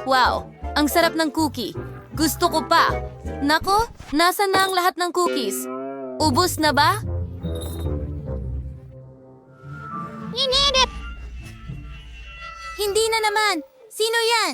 Wow, ang sarap ng cookie. Gusto ko pa. Nako, nasa na ang lahat ng cookies? Ubus na ba? Ininip! Hindi na naman. Sino yan?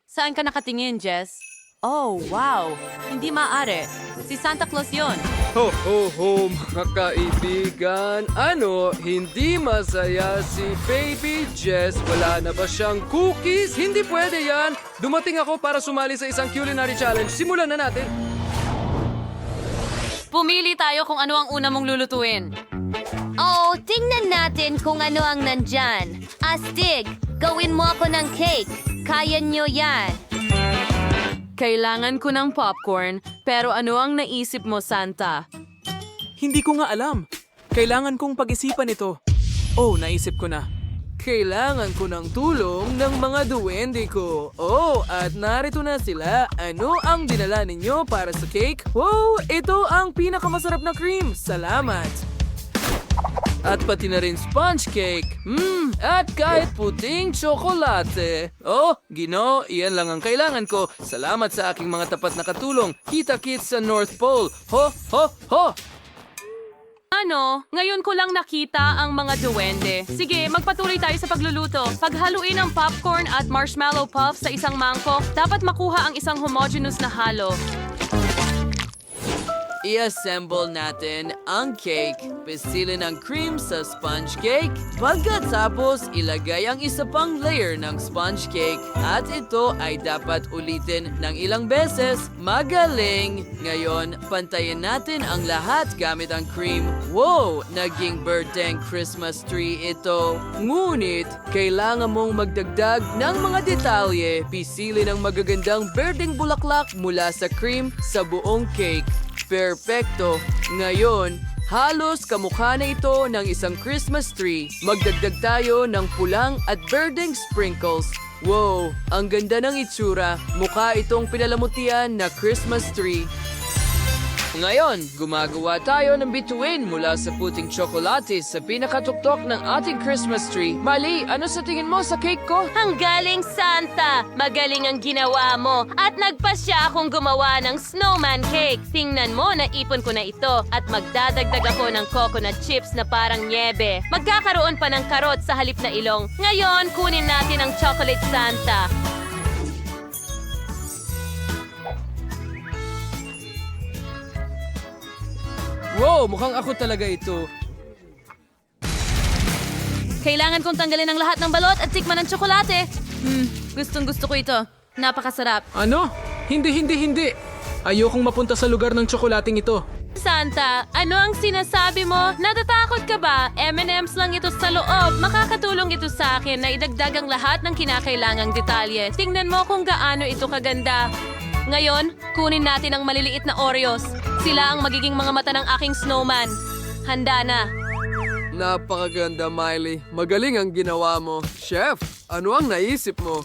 Saan ka nakatingin, Jess? Oh, wow. Hindi maaari. Si Santa Claus yun. Ho, ho, ho, mga kaibigan. Ano, hindi masaya si Baby Jess? Wala na ba siyang cookies? Hindi pwede yan. Dumating ako para sumali sa isang culinary challenge. Simulan na natin. Pumili tayo kung ano ang una mong lulutuin. Oh, tingnan natin kung ano ang nandyan. Astig, gawin mo ako ng cake. Kaya nyo yan. Kailangan ko ng popcorn, pero ano ang naisip mo, Santa? Hindi ko nga alam. Kailangan kong pag-isipan ito. Oh, naisip ko na. Kailangan ko ng tulong ng mga duwende ko. Oh, at narito na sila. Ano ang dinala ninyo para sa cake? Wow, ito ang pinakamasarap na cream. Salamat. At pati na rin sponge cake. At kahit puting tsokolate. Oh, Gino, iyan lang ang kailangan ko. Salamat sa aking mga tapat na katulong. Kita-kits sa North Pole. Ho, ho, ho! Ano? Ngayon ko lang nakita ang mga duwende. Sige, magpatuloy tayo sa pagluluto. Paghaluin ang popcorn at marshmallow puff sa isang mangkok, dapat makuha ang isang homogeneous na halo. I-assemble natin ang cake. Pisilin ang cream sa sponge cake. Pagkatapos, ilagay ang isa pang layer ng sponge cake. At ito ay dapat ulitin ng ilang beses. Magaling! Ngayon, pantayin natin ang lahat gamit ang cream. Wow! Naging birthday Christmas tree ito. Ngunit, kailangan mong magdagdag ng mga detalye. Pisilin ang magagandang berdeng bulaklak mula sa cream sa buong cake. Perpekto! Ngayon, halos kamukha na ito ng isang Christmas tree. Magdagdag tayo ng pulang at berdeng sprinkles. Wow! Ang ganda ng itsura. Mukha itong pinalamutian na Christmas tree. Ngayon, gumagawa tayo ng bituin mula sa puting tsokolate sa pinakatuktok ng ating Christmas tree. Mali, ano sa tingin mo sa cake ko? Ang galing, Santa! Magaling ang ginawa mo at nagpasya akong gumawa ng snowman cake. Tingnan mo, naipon ko na ito at magdadagdag ako ng coconut chips na parang niebe. Magkakaroon pa ng karot sa halip na ilong. Ngayon, kunin natin ang chocolate Santa. Wow, mukhang ako talaga ito. Kailangan kong tanggalin ang lahat ng balot at tikman ng tsokolate. Gustong gusto ko ito. Napakasarap. Ano? Hindi. Ayokong mapunta sa lugar ng tsokolating ito. Santa, ano ang sinasabi mo? Natatakot ka ba? M&M's lang ito sa loob. Makakatulong ito sa akin na idagdag ang lahat ng kinakailangang detalye. Tingnan mo kung gaano ito kaganda. Ngayon, kunin natin ang maliliit na Oreos. Sila ang magiging mga mata ng aking snowman. Handa na. Napakaganda, Miley. Magaling ang ginawa mo. Chef, ano ang naisip mo?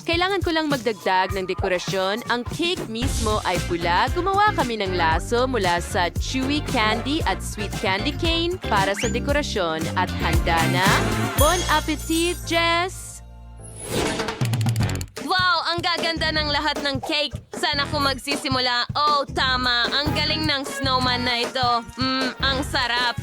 Kailangan ko lang magdagdag ng dekorasyon. Ang cake mismo ay pula. Gumawa kami ng laso mula sa chewy candy at sweet candy cane para sa dekorasyon. At handa na. Bon appetit, Jess! Wow! Ang gaganda ng lahat ng cake. Saan ako magsisimula? Oh, tama. Ang galing ng snowman na ito. Ang sarap.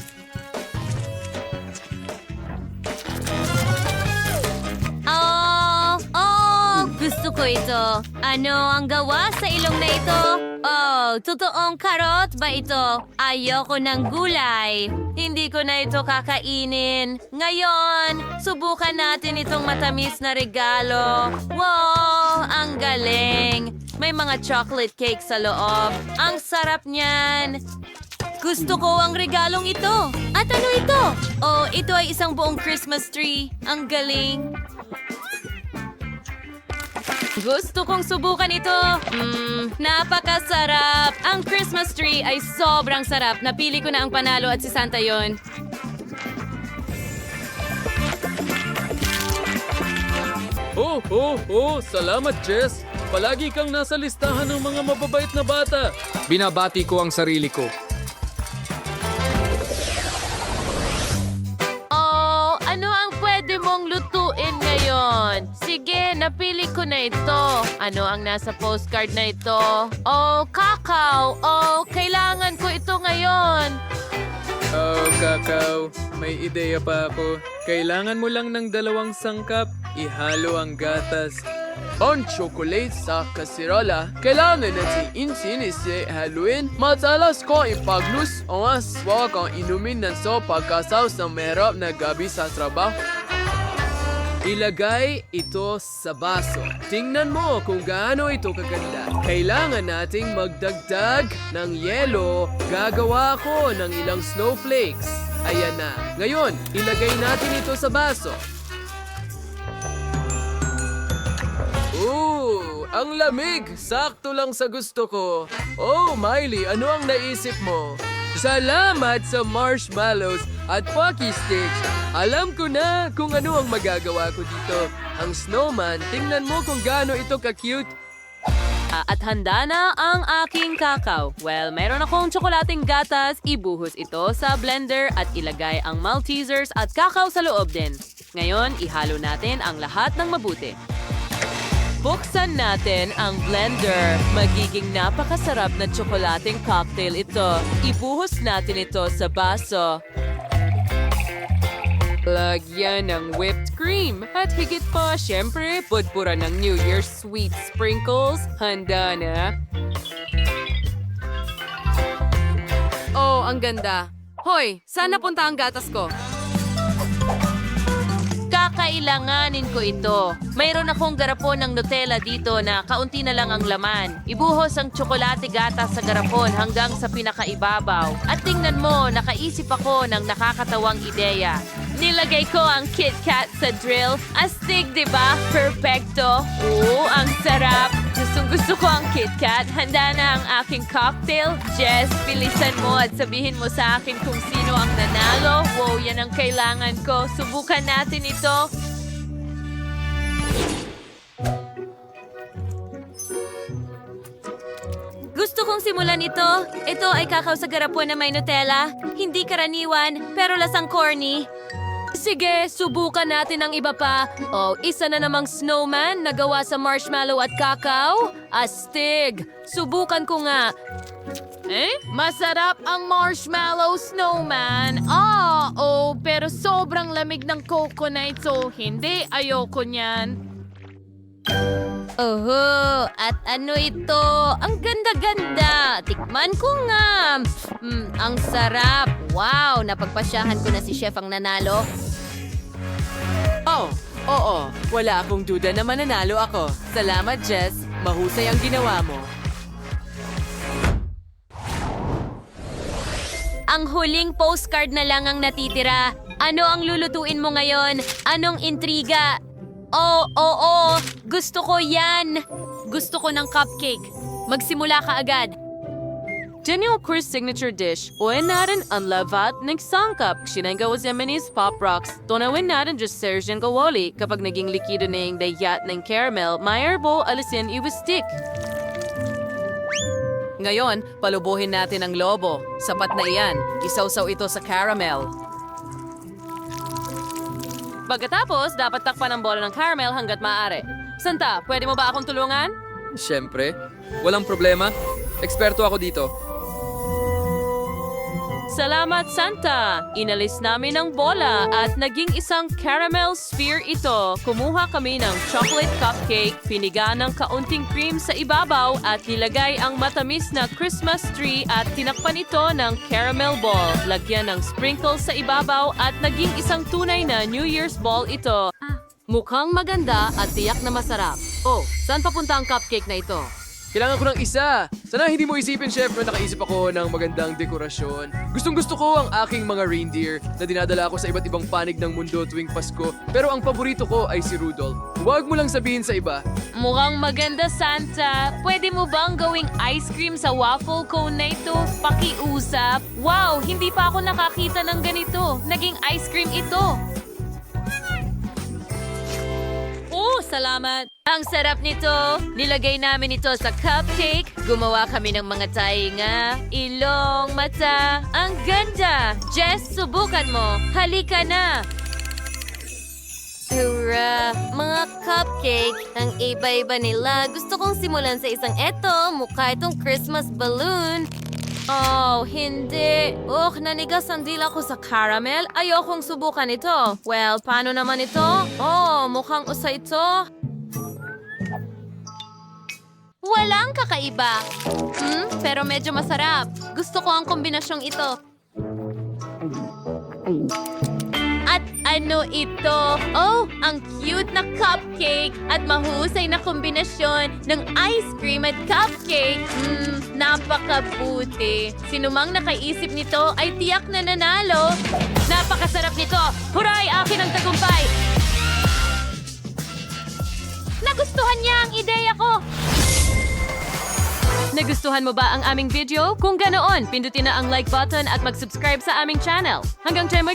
Gusto ko ito. Ano ang gawa sa ilong na ito? Oh, totoong karot ba ito? Ayoko ng gulay. Hindi ko na ito kakainin. Ngayon, subukan natin itong matamis na regalo. Wow, ang galing. May mga chocolate cake sa loob. Ang sarap niyan. Gusto ko ang regalong ito. At ano ito? Oh, ito ay isang buong Christmas tree. Ang galing. Gusto kong subukan ito. Napakasarap. Ang Christmas tree ay sobrang sarap. Napili ko na ang panalo at si Santa yon. Salamat, Jess. Palagi kang nasa listahan ng mga mababait na bata. Binabati ko ang sarili ko. Oh, ano ang pwede mong lutuin ngayon? napili ko na ito. Ano ang nasa postcard na ito? Oh, kakao. Oh, kailangan ko ito ngayon. Oh, Kakao, may ideya pa ako. Kailangan mo lang ng 2 sangkap. Ihalo ang gatas. Ang chocolate sa kasirola, kailangan natin insinisi haluin. Matalas ko ipaglus o aswa kang inumin ng so pagkasaw sa merap na gabi sa trabaho. Ilagay ito sa baso. Tingnan mo kung gaano ito kaganda. Kailangan nating magdagdag ng yelo. Gagawa ko ng ilang snowflakes. Ayan na. Ngayon, ilagay natin ito sa baso. Ooh, ang lamig! Sakto lang sa gusto ko. Oh, Miley, ano ang naisip mo? Salamat sa marshmallows at Pocky Sticks. Alam ko na kung ano ang magagawa ko dito. Ang snowman, tingnan mo kung gaano ito ka-cute. At handa na ang aking kakao. Well, meron akong tsokolating gatas. Ibuhos ito sa blender at ilagay ang Maltesers at kakao sa loob din. Ngayon, ihalo natin ang lahat ng mabuti. Buksan natin ang blender. Magiging napakasarap na tsokolating cocktail ito. Ibuhos natin ito sa baso. Lagyan ng whipped cream. At higit pa, syempre, pudpura ng New Year's sweet sprinkles. Handa na. Oh, ang ganda. Hoy, saan napunta ang gatas ko? Kakailanganin ko ito. Mayroon akong garapon ng Nutella dito na kaunti na lang ang laman. Ibuhos ang tsokolate gatas sa garapon hanggang sa pinakaibabaw. At tingnan mo, nakaisip ako ng nakakatawang ideya. Nilagay ko ang Kit Kat sa drill. Astig, di ba? Perfecto. Oo, ang sarap. Gustong-gusto ko ang Kit Kat. Handa na ang aking cocktail. Jess, bilisan mo at sabihin mo sa akin kung sino ang nanalo. Wow, yan ang kailangan ko. Subukan natin ito. Gusto kong simulan ito. Ito ay kakao sa garapon na may Nutella. Hindi karaniwan, pero lasang corny. Sige, subukan natin ang iba pa. Oh, isa na namang snowman na gawa sa marshmallow at kakao. Astig! Subukan ko nga. Masarap ang marshmallow snowman. Pero sobrang lamig ng coconut, so hindi, ayoko niyan. Oho, at ano ito? Ang ganda-ganda. Tikman ko nga. Ang sarap. Wow, napagpasyahan ko na si Chef ang nanalo. Oh, oo. Wala akong duda na mananalo ako. Salamat, Jess. Mahusay ang ginawa mo. Ang huling postcard na lang ang natitira. Ano ang lulutuin mo ngayon? Anong intriga? Oo. Gusto ko yan. Gusto ko ng cupcake. Magsimula ka agad. Daniel Cruz signature dish. Uwan natin ang lavat ng sangkap. Sinangga was Yemeni's Pop Rocks. Tonawin natin just Sergeant Gawali. Kapag naging likido na yung dayat ng caramel, mayarbo alisin iwistik. Ngayon, palubuhin natin ang lobo. Sapat na iyan. Isawsaw ito sa caramel. Pagkatapos, dapat takpan ang bola ng caramel hanggat maaari. Santa, pwede mo ba akong tulungan? Siyempre, walang problema. Eksperto ako dito. Salamat, Santa! Inalis namin ang bola at naging isang caramel sphere ito. Kumuha kami ng chocolate cupcake, piniga ng kaunting cream sa ibabaw at nilagay ang matamis na Christmas tree at tinakpan ito ng caramel ball. Lagyan ng sprinkles sa ibabaw at naging isang tunay na New Year's ball ito. Mukhang maganda at tiyak na masarap. Oh, saan papunta ang cupcake na ito? Kailangan ko ng isa. Sana hindi mo isipin, Chef, na nakaisip ako ng magandang dekorasyon. Gustong-gusto ko ang aking mga reindeer na dinadala ko sa iba't ibang panig ng mundo tuwing Pasko. Pero ang paborito ko ay si Rudolph. Huwag mo lang sabihin sa iba. Mukhang maganda, Santa. Pwede mo bang gawing ice cream sa waffle cone na ito? Pakiusap. Wow, hindi pa ako nakakita ng ganito. Naging ice cream ito. Oh, salamat. Ang sarap nito. Nilagay namin ito sa cupcake. Gumawa kami ng mga tainga, ilong, mata. Ang ganda! Jess, subukan mo. Halika na. Hurra! Mga cupcake cake. Ang iba-iba nila. Gusto kong simulan sa isang eto. Mukha itong Christmas balloon. Oh, hindi. Nanigas ang dila ko sa caramel. Ayokong subukan ito. Well, paano naman ito? Oh, mukhang usa ito. Walang kakaiba. Pero medyo masarap. Gusto ko ang kombinasyong ito. At ano ito? Oh, ang cute na cupcake at mahusay na kombinasyon ng ice cream at cupcake. Napakabuti. Sinumang nakaisip nito ay tiyak na nanalo. Napakasarap nito. Huray, akin ang tagumpay. Nagustuhan niya ang ideya ko. Nagustuhan mo ba ang aming video? Kung ganoon, pindutin na ang like button at mag-subscribe sa aming channel. Hanggang time,